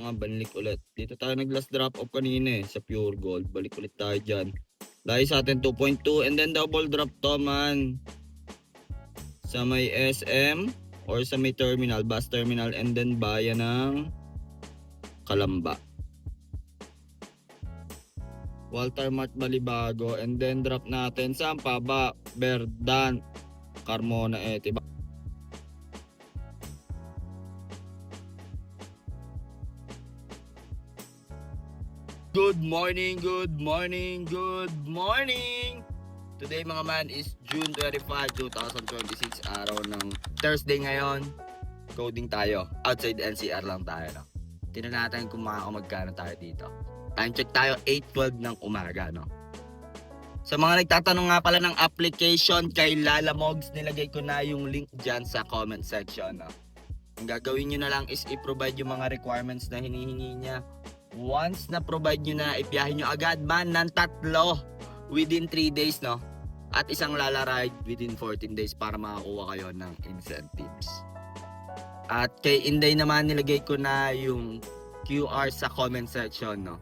mga banlik ulit. Dito tayo nag-last drop off kanina sa Pure Gold. Balik ulit tayo dyan. Dahil sa atin 2.2 and then double drop to man. Sa may SM or sa may terminal, bus terminal and then bayan ng Kalamba. Walter Mart Balibago and then drop natin sa Paba, Berdan, Carmona Etiba. Good morning, good morning, good morning! Today mga man is June 25, 2026, araw ng Thursday ngayon. Coding tayo, outside NCR lang tayo. No? Tingnan natin kung magkano tayo dito. Time check tayo, 8:12 ng umaga. No? Sa mga nagtatanong nga pala ng application kay Lalamogs, nilagay ko na yung link dyan sa comment section. No? Ang gagawin nyo na lang is i-provide yung mga requirements na hinihingi niya. Once na provide nyo na, ibiyahin nyo agad man ng 3 within 3 days, no? At isang Lala ride within 14 days para makakuha kayo ng incentives. At kay Inday naman, nilagay ko na yung QR sa comment section, no?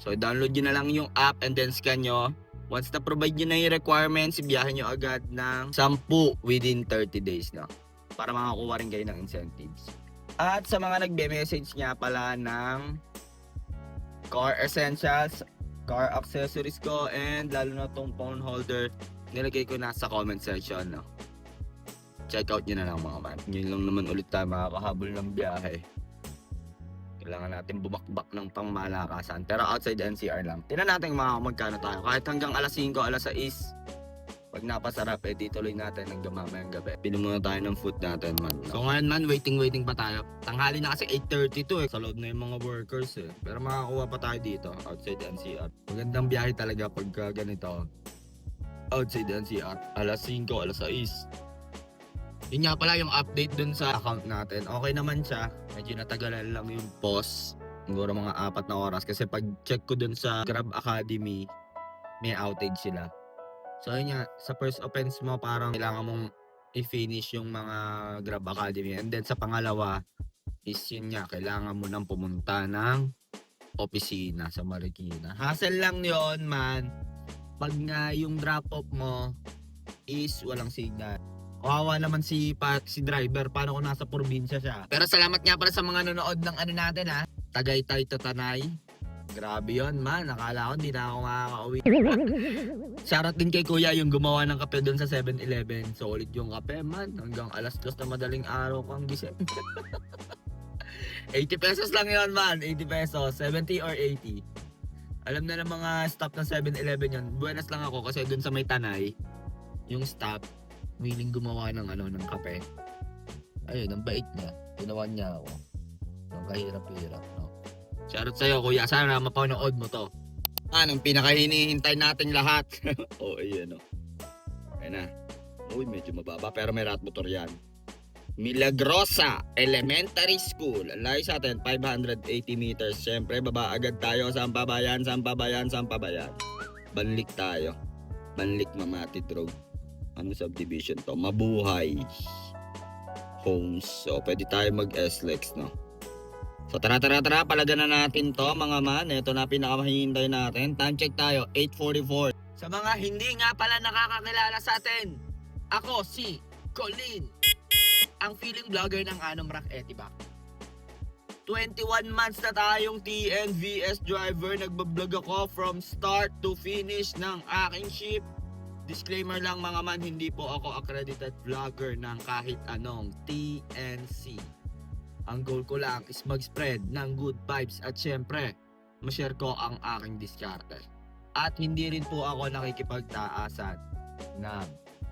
So, download nyo na lang yung app and then scan nyo. Once na provide nyo na yung requirements, ibiyahin nyo agad ng 10 within 30 days, no? Para makakuha rin kayo ng incentives. At sa mga nagbe-message niya pala ng car essentials, car accessories ko, and lalo na tong phone holder, nilagay ko na sa comment section. No? Check out nyo na lang mga man. Ngayon lang naman ulit tayo makakahabol ng biyahe. Kailangan natin bumakbak ng pangmalakasan. Pero outside NCR lang. Tingnan natin magkano tayo. Kahit hanggang alas 5, alas 6. Pag napasarap, di tuloy natin hanggang mamayang gabi. Pili muna tayo ng food natin man. No? So ngayon man, waiting pa tayo. Tanghali na kasi 8:32 Sa loob na yung mga workers Pero makakuha pa tayo dito, outside NCR. Magandang biyahe talaga pagka ganito. Outside NCR. Alas 5, alas 6. Yun nga pala yung update dun sa account natin. Okay naman siya. Medyo natagalan lang yung pause. Siguro mga 4 na oras. Kasi pag check ko dun sa Grab Academy, may outage sila. So yun nga, sa first offense mo parang kailangan mong i-finish yung mga Grab Academy. And then sa pangalawa is yun nga, kailangan mo nang pumunta ng opisina sa Marikina. Hassle lang yun man. Pag nga yung drop off mo is walang signal. Kawawa naman si driver, paano kung nasa probinsya siya. Pero salamat nga pala sa mga nanonood ng natin Tagaytay to Tanay. Grabe yun man, nakala ko hindi na ako makakauwi. Shoutout din kay kuya yung gumawa ng kape doon sa 7-Eleven. Solid yung kape man, hanggang alas 2 na madaling araw kang gising. 80 pesos lang yun man, 80 pesos, 70 or 80. Alam na ng mga staff ng 7-Eleven yun. Buenas lang ako kasi doon sa may Tanay, yung staff, willing gumawa ng ng kape. Ayun, ang bait niya. Ginawa niya ako. Ang kahirap-hirap, no? Shoutout sa'yo kuya, sana mapanood mo to. Anong pinakahinihintay nating lahat? Ayan Ayan na. Uy, medyo mababa pero may rat motor yan. Milagrosa Elementary School. Ang layo sa atin, 580 meters. Siyempre, baba agad tayo. Sampabayan. Banlik tayo. Banlik Mamati Road. Ano subdivision to? Mabuhay Homes. So, pwede tayo mag-SLEX, no? So tara, palagan na natin to mga man. Ito na pinakamahihintay natin. Time check tayo, 8:44. Sa mga hindi nga pala nakakakilala sa atin, ako si Colin, ang feeling vlogger ng Anomrak Etiba. 21 months na tayong TNVS driver. Nagbablog ako from start to finish ng aking ship. Disclaimer lang mga man, hindi po ako accredited vlogger ng kahit anong TNC. Ang goal ko lang is mag-spread ng good vibes at syempre, ma-share ko ang aking diskarte. At hindi rin po ako nakikipagtaasan ng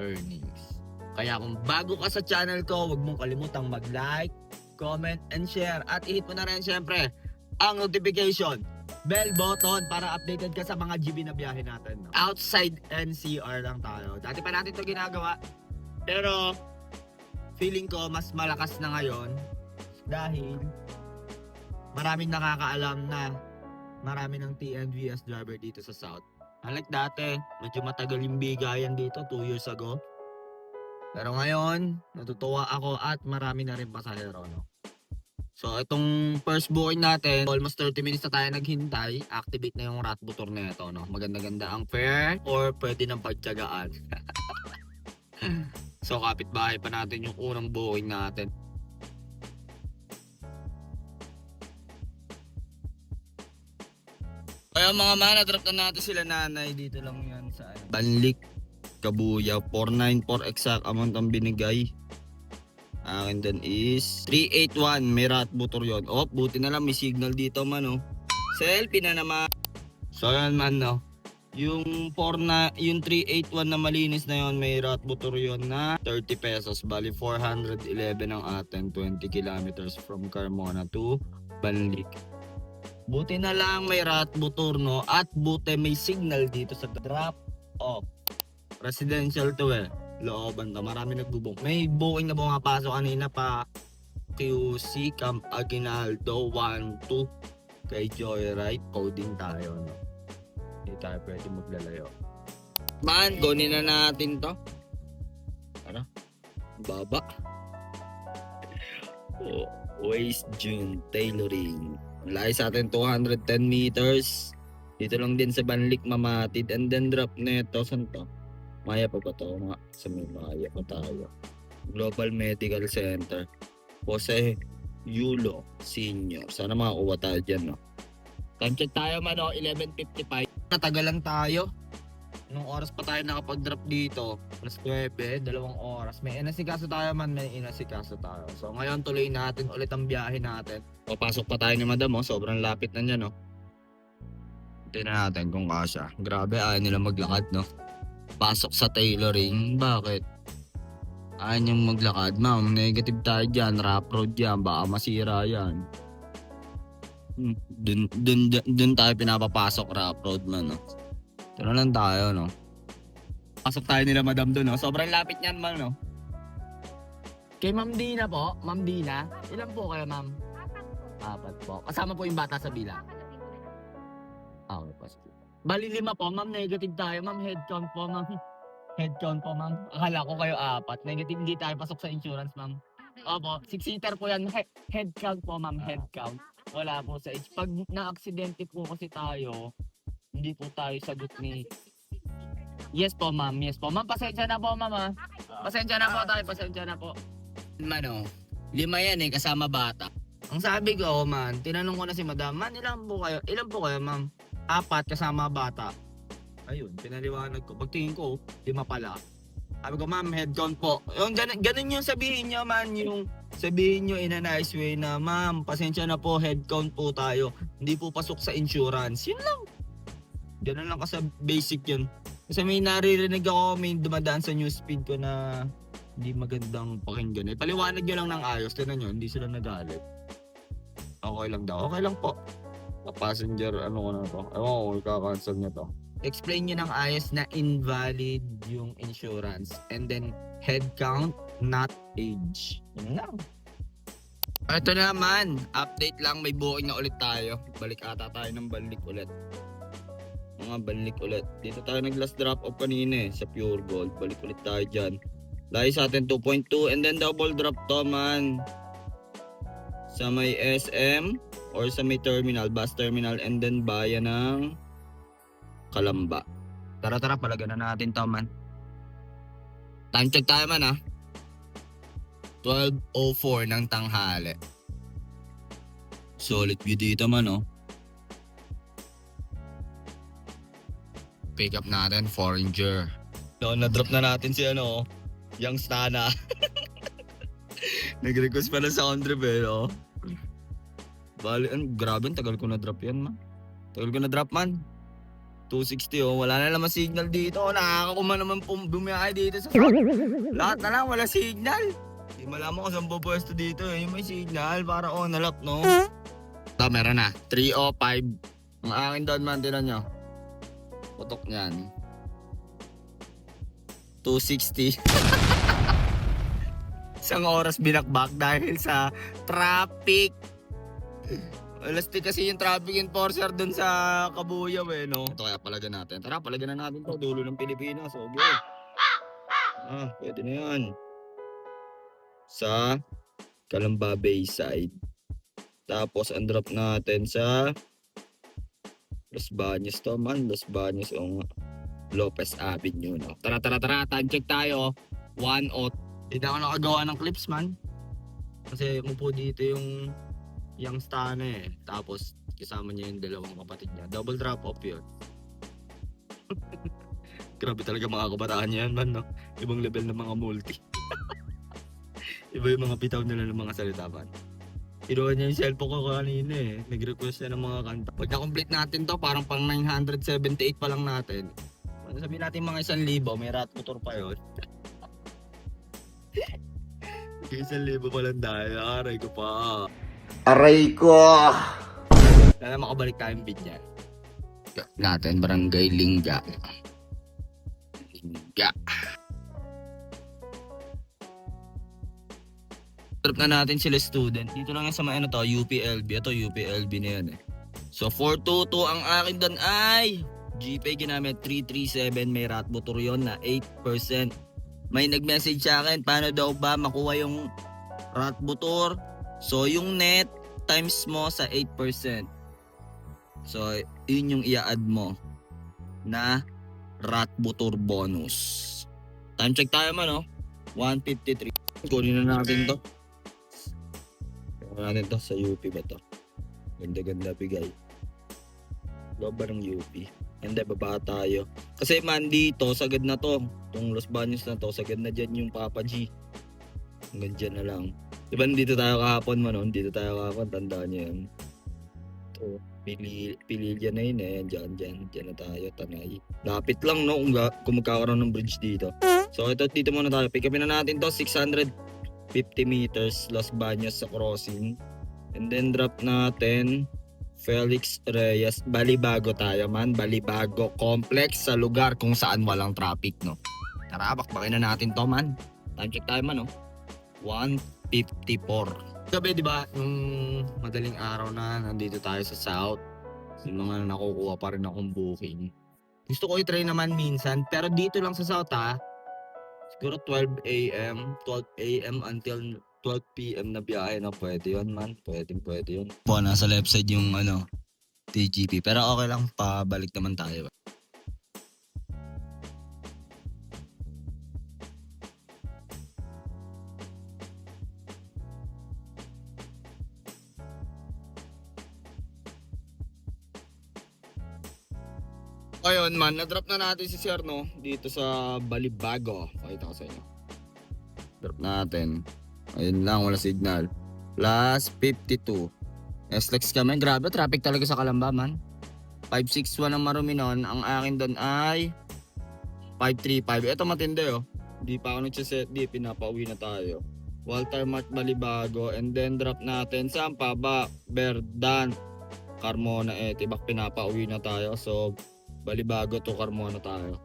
earnings. Kaya kung bago ka sa channel ko, huwag mong kalimutang mag-like, comment, and share. At i-hit mo na rin syempre ang notification bell button para updated ka sa mga GB na biyahe natin. No? Outside NCR lang tayo. Dati pa natin ito ginagawa. Pero feeling ko mas malakas na ngayon. Dahil maraming nakakaalam na marami ng TNVS driver dito sa South. Unlike dati, medyo matagal yung bigayan dito 2 years ago. Pero ngayon, natutuwa ako at marami na rin pasahero. No? So, itong first booking natin, almost 30 minutes na tayo naghintay. Activate na yung rat motor na ito, no? Maganda-ganda ang fare or pwede ng pagtyagaan. So, kapitbahay pa natin yung unang booking natin. Kaya mga man, na-drop na natin sila nanay. Dito lang yan sa Banlik, Kabuyaw. 494 exact amount ang binigay. Akin din is 381. May rat motor yun. Oh, buti na lang may signal dito man, oh. Selfie na naman. So yan man, no. Yung 381 na malinis na yon, may rat motor yon na 30 pesos. Bali 411 ang atin. 20 kilometers from Carmona to Banlik. Buti na lang may rat motor, no. At buti may signal dito sa drop off. Residential to eh. Looban to. Marami nagbubok. May booking na pumapasok kanina pa. QC Camp Aguinaldo 1-2 kay Joyride. Coding tayo, no? Hindi tayo pwede maglalayo. Man, gonin na natin to. Ano? Baba. Oh, Waste June Tailoring. Layo sa atin 210 meters. Dito lang din sa Banlik Mamatid. And then drop neto. Saan to? Maya pa ba ito? Sa may Maya pa tayo. Global Medical Center. Jose Yulo Senior. Sana makakuha tayo dyan, no? Time check tayo man, no? 11:55. Natagalan tayo. Nung oras pa tayo nakapag-drop dito. Alas 9, 2 oras. May inasikaso tayo man, may inasikaso tayo. So ngayon tuloy natin ulit ang biyahe natin. Papasok pa tayo ni madam, oh. Sobrang lapit na niya, no? Tingnan natin kung kasya. Grabe, ayaw nila maglakad, no? Pasok sa tailoring, bakit? Ayaw niyang maglakad, ma'am. Negative tayo dyan, rap road yan, baka masira yan. Dun tayo pinapapasok, rap road man, no? Ito na lang tayo, no? Pasok tayo nila madam dun, no? Sobrang lapit niyan, man, no? Kay Ma'am Dina po, Ma'am Dina. Ilan po kayo, ma'am? 4 po. Kasama po yung bata sa bilang. Okay po. Bali 5 po, ma'am. Negative tayo, ma'am. Head count po, ma'am. Head count po, ma'am. Akala ko kayo 4. Negative, hindi tayo pasok sa insurance, ma'am. Opo, 6-seater po yan. Head count po, ma'am. Head count. Wala po sa age. Pag na-aksidente po kasi tayo, hindi po tayo sagot ni... Yes po, ma'am. Yes po. Ma'am, pasensya na po, ma'am, ha. Pasensya na po tayo. Pasensya na po. Mano, 5 yan eh, kasama bata. Ang sabi ko, man, tinanong ko na si madam, man, ilan po kayo, ma'am? 4 kasama bata. Ayun, pinaliwanag ko. Pagtingin ko, 5 pala. Sabi ko, ma'am, head count po. Yung ganun yung sabihin nyo, man, yung sabihin nyo in a nice way na, ma'am, pasensya na po, head count po tayo. Hindi po pasok sa insurance. Yun lang. Ganun lang kasi basic yun. Kasi may naririnig ako, may dumadaan sa newsfeed ko na hindi magandang pakinggan. Paliwanag nyo lang ng ayos. Tinan nyo, hindi sila nagalit. Okay lang daw. Okay lang po. Passenger, ano ko na to. Ewan ko, ika-cancel nyo to. Explain nyo ng ayos na invalid yung insurance. And then, head count, not age. Yun lang. Ito naman, update lang. May booking na ulit tayo. Balik ata tayo ng Banlik ulit. Mga Banlik ulit. Dito tayo nag-last drop off kanina eh, sa Pure Gold. Balik ulit tayo dyan. Layo sa atin 2.2 and then double drop to, man. Sa may SM or sa may terminal, bus terminal, and then bayan ng Kalamba. Tara, palagan na natin to, man. Time check tayo, man, ha. 12:04 ng tanghali. Solid view dito, man, oh. Pick up natin, Foreigner. So, na-drop na natin si ano, Young Stana. Nag-request pala sa sound trip, eh, no? Bali, grabe, tagal ko na-drop yan, man. Tagal ko na-drop, man. 260, oh. Wala na naman signal dito. Nakakakuma naman bumiyahe dito sa... Lahat na lang, wala signal. Hindi malaman ko saan pupwesto dito, eh. Yung may signal, para on na lap, no? Ito, meron na. 305. Ang akin doon, man, tinan nyo. Putok niyan. 260. Isang oras binakbak dahil sa traffic. Elastic kasi yung traffic enforcer dun sa Kabuyaw, eh, no? Ito kaya palagan natin. Tara, palagan na natin to. Dulo ng Pilipinas. Okay. Pwede na yan. Sa Calamba Bayside. Tapos ang drop natin sa Los Baños to man. Los Baños o Lopez Avenue. No? Tara. Time check tayo. 1:00. Hindi na ako nakagawa ng clips man. Kasi umupo dito yung Stana eh. Tapos kasama niya yung dalawang kapatid niya. Double drop off yun. Grabe talaga mga kabataan yan man. No? Ibang level ng mga multi. Iba yung mga bitaw nila ng mga salita man. Kinuha niya yung cellphone ko kanina eh. Nag-request na ng mga kanta. Pag na-complete natin to, parang pang 978 pa lang natin. Sabihin natin mga 1,000, may rat motor pa yun. 1,000 pa lang dahil. Aray ko pa. Aray ko! Sana makabalik tayong bid yan. Natin, Barangay Lingga. Trip na natin sila student. Dito lang yan sa mga to, UPLB. Ito UPLB na yan eh. So 422 ang akin doon ay GPay ginamit 337. May rat motor yun na 8%. May nag-message sa akin, paano daw ba makuha yung rat motor? So yung net times mo sa 8%. So yun yung i-add mo na rat motor bonus. Time check tayo man no? 1:53. Kunin na natin to. Natin to sa UP ba to? Ganda bigay. Loob ba ng UP? Hindi, baba tayo. Kasi man dito, sagad na to. Itong Los Baños na to, sagad na dyan yung Papa G. Hanggang dyan na lang. Diba dito tayo kahapon man, dito tayo kahapon, tandaan nyo yan. Ito, Pililya na yun eh. Dyan na tayo, Tanay. Lapit lang no, kung magkakaroon ng bridge dito. So ito, dito muna tayo. Pick upin na natin to, 650 meters Los Baños sa crossing. And then drop natin Felix Reyes. Balibago tayo man. Balibago complex sa lugar kung saan walang traffic no. Tara, bakbakin na natin to man. Time check tayo man no. 1:54. Gabi di ba yung madaling araw na nandito tayo sa south. Yung mga nakukuha pa rin akong booking. Gusto ko i-try naman minsan pero dito lang sa south ha. Siguro 12 a.m. until 12 p.m. na biyahe na pwede yun man. Pwede yun. Po, nasa left side yung TGP. Pero okay lang, pabalik naman tayo. Ayun man, na-drop na natin si Sir no, dito sa Balibago. Pakita ko sa inyo. Drop natin. Ayun lang, wala signal. Plus 52. SLEX kami. Grabe, traffic talaga sa Calamba man. 561 ang marumi nun. Ang akin doon ay 535. Ito matindi oh. Di pa ako nagsiset. Di, pinapauwi na tayo. Walter Mart Balibago. And then drop natin. Saan pa ba? Berdan. Carmona Tibak. Pinapauwi na tayo. So, Balibago to Carmona tayo.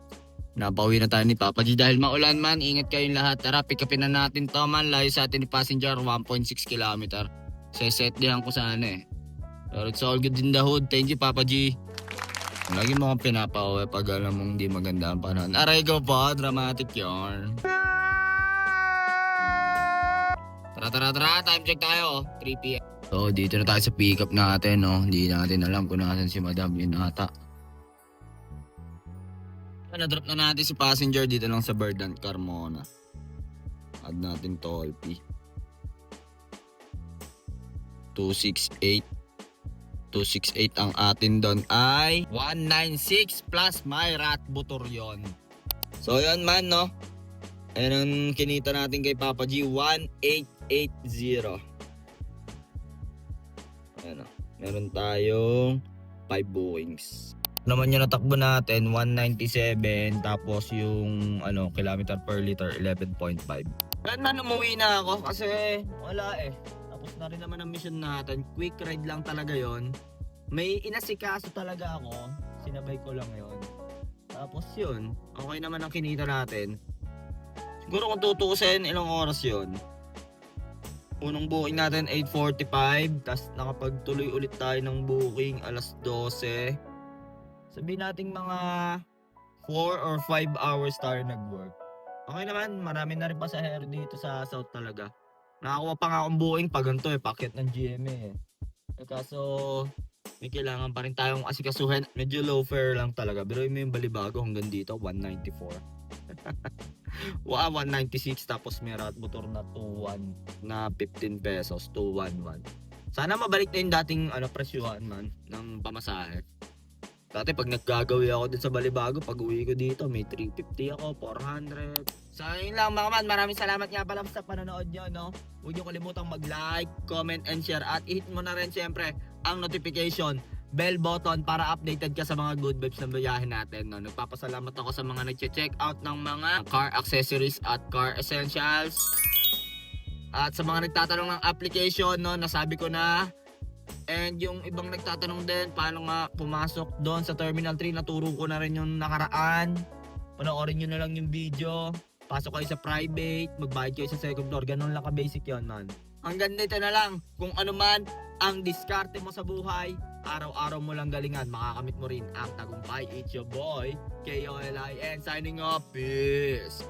Napauwi na tayo ni Papa G dahil maulan man. Ingat kayong lahat. Tara, pick upin na natin to man. Layo sa atin ni passenger 1.6 km. Set dihan ko sana eh. Pero it's all good in the hood. Thank you Papa G. Lagi mo kang pinapauwi pag alam mong hindi maganda ang panahon. Aray ko po, dramatic yarn. Tara, time check tayo. 3 p.m. So dito na tayo sa pick up natin no. Hindi natin alam kung nasan si Madam yun ata. Na-drop na natin si passenger dito lang sa Berdan Carmona. Add natin toll fee. 268 ang atin doon ay 196 plus may rat motor yun. So yun man no. Ayan ang kinita natin kay Papa G, 1880. Ayan o. Meron tayong 5 bookings. Naman yung natakbo natin 197 tapos yung kilometer per liter 11.5. Kaya man umuwi na ako kasi wala eh. Tapos na rin naman ang mission natin. Quick ride lang talaga yon. May inasikaso talaga ako. Sinabay ko lang yon. Tapos yun. Okay naman ang kinita natin. Siguro kung tutusin ilang oras yon. Unang booking natin 8:45. Tapos nakapagtuloy ulit tayo ng booking alas 12. Sabihin natin mga 4 or 5 hours tayo nag-work. Okay naman, marami na rin pasahero dito sa South talaga. Nakakuha pa nga akong booking pag ganito packet ng GMA eh. Kaso, may kailangan pa rin tayong asikasuhin. Medyo low fare lang talaga. Pero yung balibago hanggang dito, 194. Wow, 196 tapos may rat motor na 21 na 15 pesos, 211. Sana mabalik na yung dating presyuhan man ng pamasahe. Dati pag naggagawi ako din sa Balibago, pag uwi ko dito, may 350 ako, 400. So yun lang mga man, maraming salamat nga pala sa panonood nyo, no? Huwag nyo kalimutang mag-like, comment, and share. At i-hit mo na rin syempre ang notification bell button para updated ka sa mga good vibes na biyahe natin, no? Nagpapasalamat ako sa mga nagche-check out ng mga car accessories at car essentials. At sa mga nagtatanong ng application, no, nasabi ko na. And yung ibang nagtatanong din paano nga pumasok doon sa Terminal 3, naturo ko na rin yung nakaraan. Panoorin nyo na lang yung video. Pasok kayo sa private, magbayad kayo sa second floor. Ganun lang ka-basic yun, man. Hanggang dito na lang. Kung ano man ang diskarte mo sa buhay, araw-araw mo lang galingan, makakamit mo rin ang tagumpay. It's your boy, KOLIN, signing off. Peace!